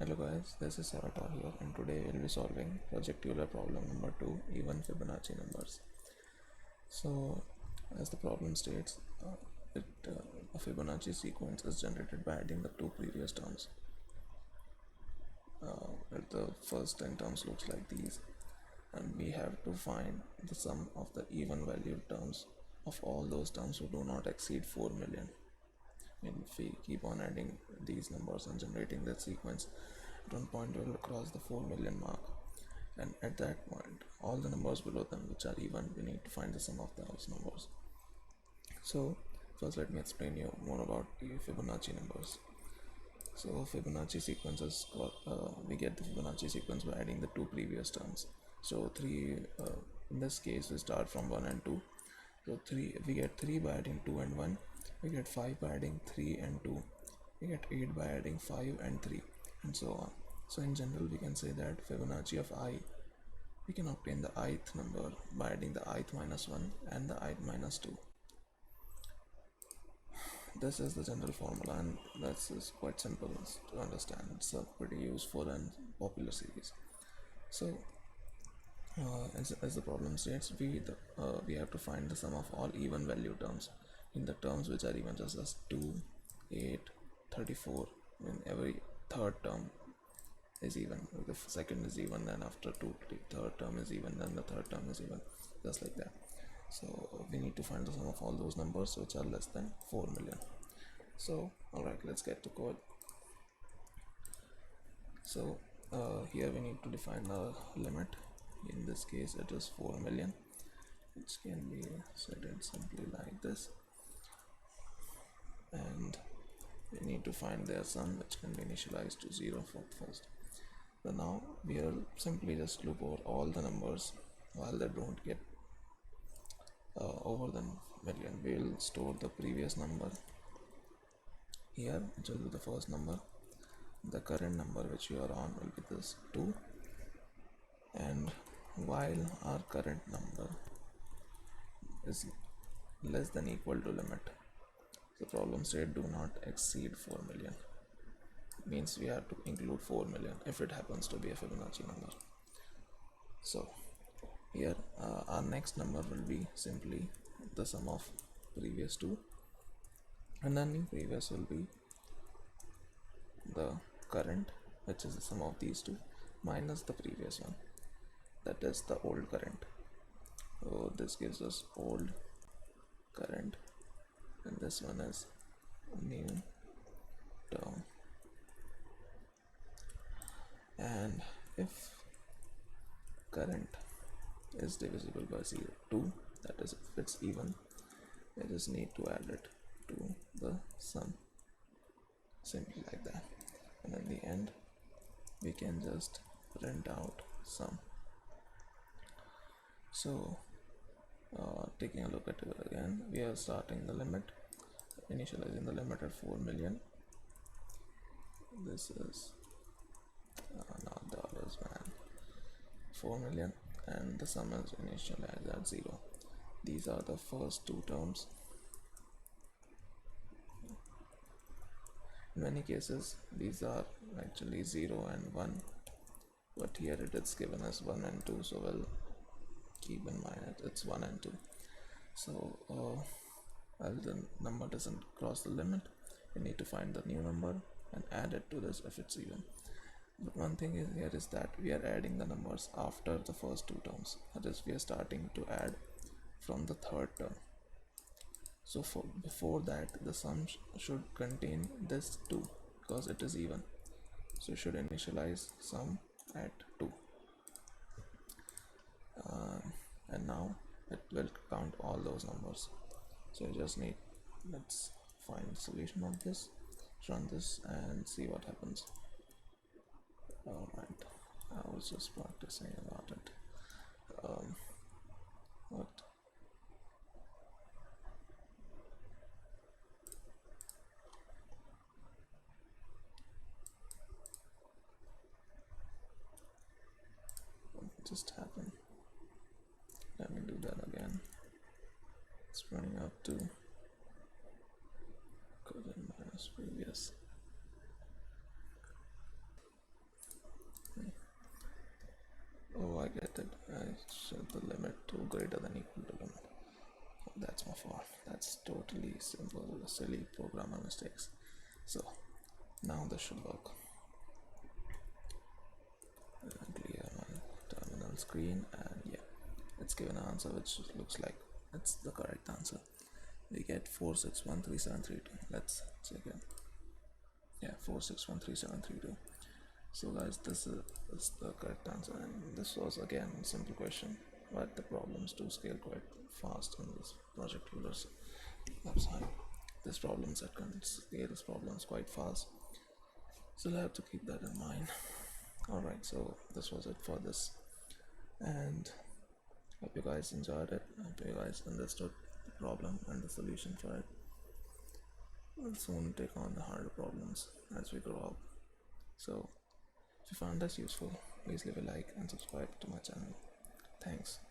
Hello guys, this is Savatar here, and today we'll be solving Project Euler problem number 2, even Fibonacci numbers. So, as the problem states, a Fibonacci sequence is generated by adding the two previous terms. The first 10 terms looks like these, and we have to find the sum of the even valued terms of all those terms who do not exceed 4 million. And if we keep on adding these numbers and generating that sequence, at one point we will cross the 4 million mark, and at that point all the numbers below them which are even, we need to find the sum of those numbers. So first let me explain you more about the Fibonacci numbers. So Fibonacci sequences, we get the Fibonacci sequence by adding the two previous terms. So in this case we start from 1 and 2. So we get 3 by adding 2 and 1, we get 5 by adding 3 and 2, we get 8 by adding 5 and 3, and so on. So in general we can say that Fibonacci of I, we can obtain the ith number by adding the ith minus 1 and the ith minus 2. This is the general formula, and this is quite simple to understand. It's a pretty useful and popular series. So as the problem states, we have to find the sum of all even value terms in the terms which are even, just as 2, 8, 34. I mean, every third term is even. The second is even, then after 2, the third term is even, then the third term is even, just like that. So we need to find the sum of all those numbers which are less than 4 million. So alright, let's get to code. So here we need to define a limit. In this case it is 4 million, which can be set simply like this, and we need to find their sum, which can be initialized to 0 for first. So now we will simply just loop over all the numbers while they don't get over the million. We will store the previous number here, which will be the first number. The current number which you are on will be this 2, and while our current number is less than equal to limit, the problem said do not exceed 4 million, means we have to include 4 million if it happens to be a Fibonacci number. So here our next number will be simply the sum of previous two, and then in previous will be the current, which is the sum of these two minus the previous one, that is the old current. So this gives us old current, and this one is new term. And if current is divisible by 2, that is if it's even, I just need to add it to the sum, simply like that, and in the end we can just print out sum. So taking a look at it again, we are starting the limit, initializing the limit at 4 million. This is not dollars, man, 4 million, and the sum is initialized at 0. These are the first two terms. In many cases these are actually 0 and 1, but here it is given as 1 and 2, so we'll keep in mind it's 1 and 2. So while the number doesn't cross the limit, we need to find the new number and add it to this if it's even. But one thing is here is that we are adding the numbers after the first two terms, that is we are starting to add from the third term. So before that the sum should contain this 2 because it is even, so you should initialize sum at 2, and now it will count all those numbers. So you just need, let's find the solution of this, run this and see what happens. Alright, I was just practicing about it. What? What just happened? Let me do that again. It's running up to current minus previous. set the limit to greater than equal to limit. Oh, that's my fault. That's totally simple, silly programmer mistakes. So now this should work. Clear my terminal screen, and yeah, it's given an answer which looks like it's the correct answer. We get 4613732. Let's check it. Yeah, 4613732. So guys, this is the correct answer, and this was again a simple question, but the problems do scale quite fast in this Project Euler's website. This problem set can scale these problems quite fast, so you have to keep that in mind. Alright, so this was it for this, and hope you guys enjoyed it. Hope you guys understood the problem and the solution for it. We'll soon take on the harder problems as we grow up. So if you found this useful, please leave a like and subscribe to my channel. Thanks.